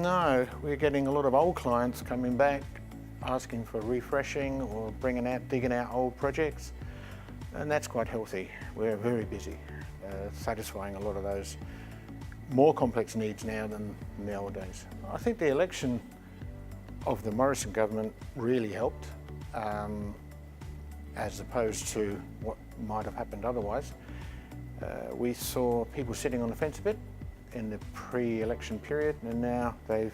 No, we're getting a lot of old clients coming back, asking for refreshing or digging out old projects, and that's quite healthy. We're very busy, satisfying a lot of those more complex needs now than in the old days. I think the election of the Morrison government really helped, as opposed to what might have happened otherwise. We saw people sitting on the fence a bit in the pre-election period, and now they've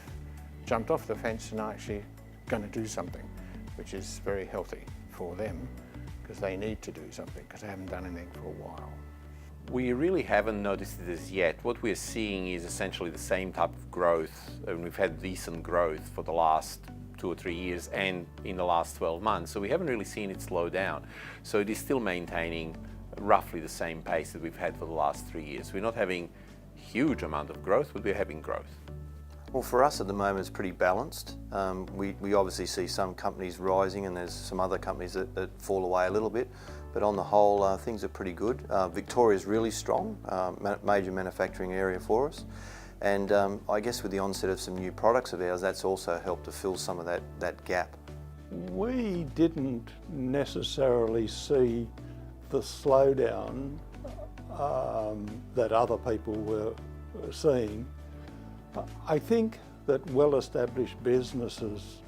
jumped off the fence and are actually going to do something, which is very healthy for them because they need to do something because they haven't done anything for a while. We really haven't noticed it as yet. What we're seeing is essentially the same type of growth, and we've had decent growth for the last 2 or 3 years and in the last 12 months. So we haven't really seen it slow down. So it is still maintaining roughly the same pace that we've had for the last 3 years. We're not having huge amount of growth, but we're having growth. Well, for us at the moment it's pretty balanced. We obviously see some companies rising and there's some other companies that fall away a little bit, but on the whole things are pretty good. Victoria's really strong, major manufacturing area for us, and I guess with the onset of some new products of ours, that's also helped to fill some of that gap. We didn't necessarily see the slowdown that other people were seeing. I think that well-established businesses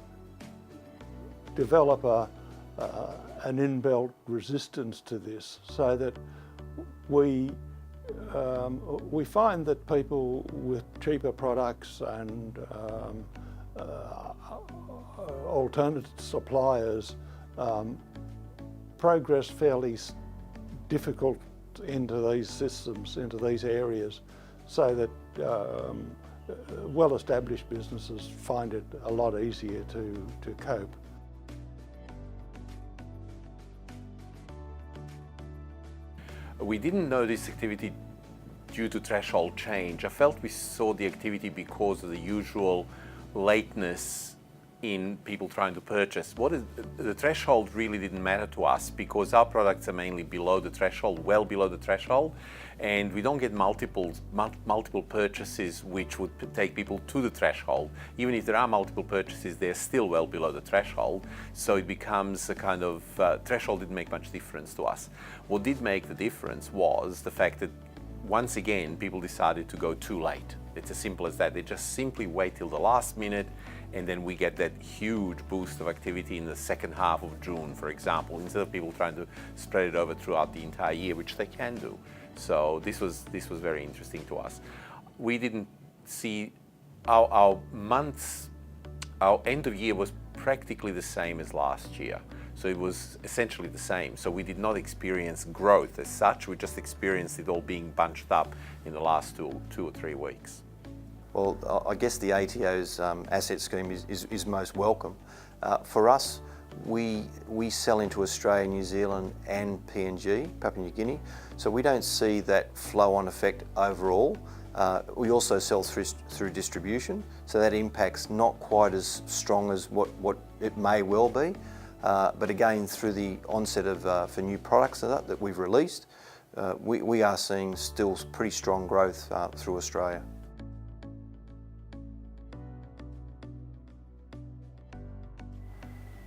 develop an inbuilt resistance to this, so that we find that people with cheaper products and alternate suppliers progress fairly difficult into these systems, into these areas, so that well-established businesses find it a lot easier to cope. We didn't know this activity due to threshold change. I felt we saw the activity because of the usual lateness in people trying to purchase. The threshold really didn't matter to us because our products are mainly below the threshold, well below the threshold, and we don't get multiple purchases which would take people to the threshold. Even if there are multiple purchases, they're still well below the threshold, so it becomes a kind of threshold didn't make much difference to us. What did make the difference was the fact that once again people decided to go too late. It's as simple as that. They just simply wait till the last minute, and then we get that huge boost of activity in the second half of June, for example, instead of people trying to spread it over throughout the entire year, which they can do. So this was very interesting to us. We didn't see our end of year was practically the same as last year. So it was essentially the same. So we did not experience growth as such. We just experienced it all being bunched up in the last two or 3 weeks. Well, I guess the ATO's asset scheme is most welcome. For us, we sell into Australia, New Zealand and PNG, Papua New Guinea, so we don't see that flow-on effect overall. We also sell through distribution, so that impact's not quite as strong as what it may well be. But again, through the onset of for new products that we've released, we are seeing still pretty strong growth through Australia.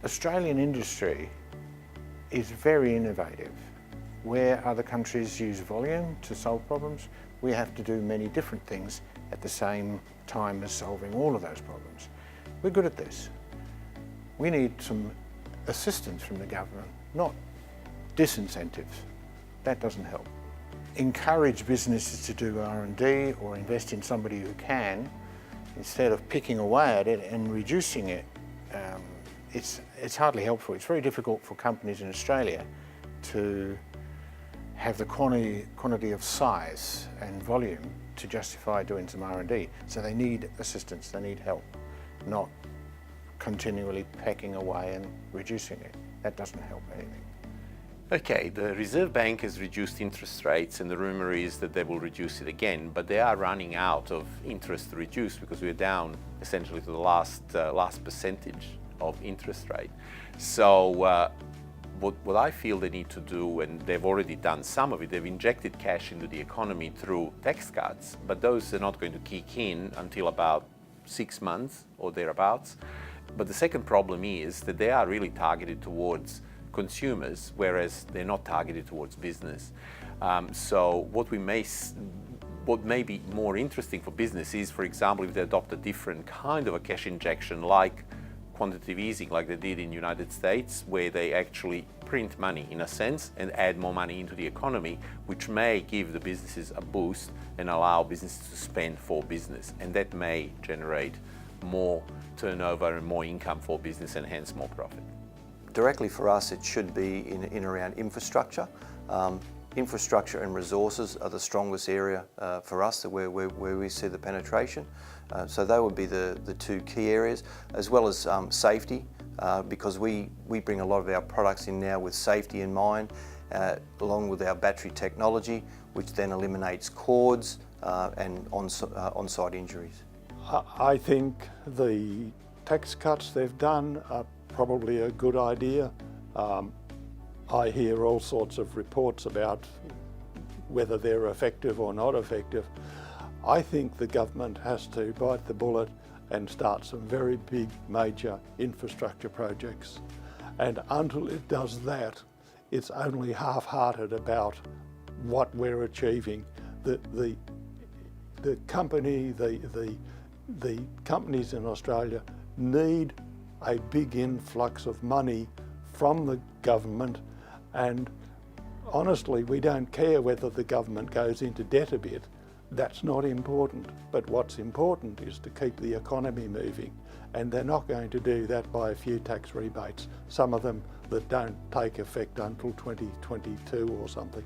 Australian industry is very innovative. Where other countries use volume to solve problems, we have to do many different things at the same time as solving all of those problems. We're good at this. We need some assistance from the government, not disincentives. That doesn't help. Encourage businesses to do R&D or invest in somebody who can, instead of picking away at it and reducing it. It's hardly helpful. It's very difficult for companies in Australia to have the quantity of size and volume to justify doing some R&D. So they need assistance, they need help, not continually pecking away and reducing it. That doesn't help anything. Okay, the Reserve Bank has reduced interest rates, and the rumour is that they will reduce it again, but they are running out of interest to reduce because we're down essentially to the last percentage of interest rate. So what I feel they need to do, and they've already done some of it, they've injected cash into the economy through tax cuts, but those are not going to kick in until about 6 months or thereabouts. But the second problem is that they are really targeted towards consumers, whereas they're not targeted towards business. So what may be more interesting for business is, for example, if they adopt a different kind of a cash injection, like quantitative easing, like they did in the United States, where they actually print money in a sense and add more money into the economy, which may give the businesses a boost and allow businesses to spend for business. And that may generate more turnover and more income for business and hence more profit. Directly for us, it should be in around infrastructure. Infrastructure and resources are the strongest area for us, where we see the penetration. So they would be the two key areas, as well as safety, because we bring a lot of our products in now with safety in mind, along with our battery technology, which then eliminates cords and on-site injuries. I think the tax cuts they've done are probably a good idea. I hear all sorts of reports about whether they're effective or not effective. I think the government has to bite the bullet and start some very big major infrastructure projects. And until it does that, it's only half-hearted about what we're achieving. The companies in Australia need a big influx of money from the government, and honestly, we don't care whether the government goes into debt a bit. That's not important. But what's important is to keep the economy moving, and they're not going to do that by a few tax rebates, some of them that don't take effect until 2022 or something.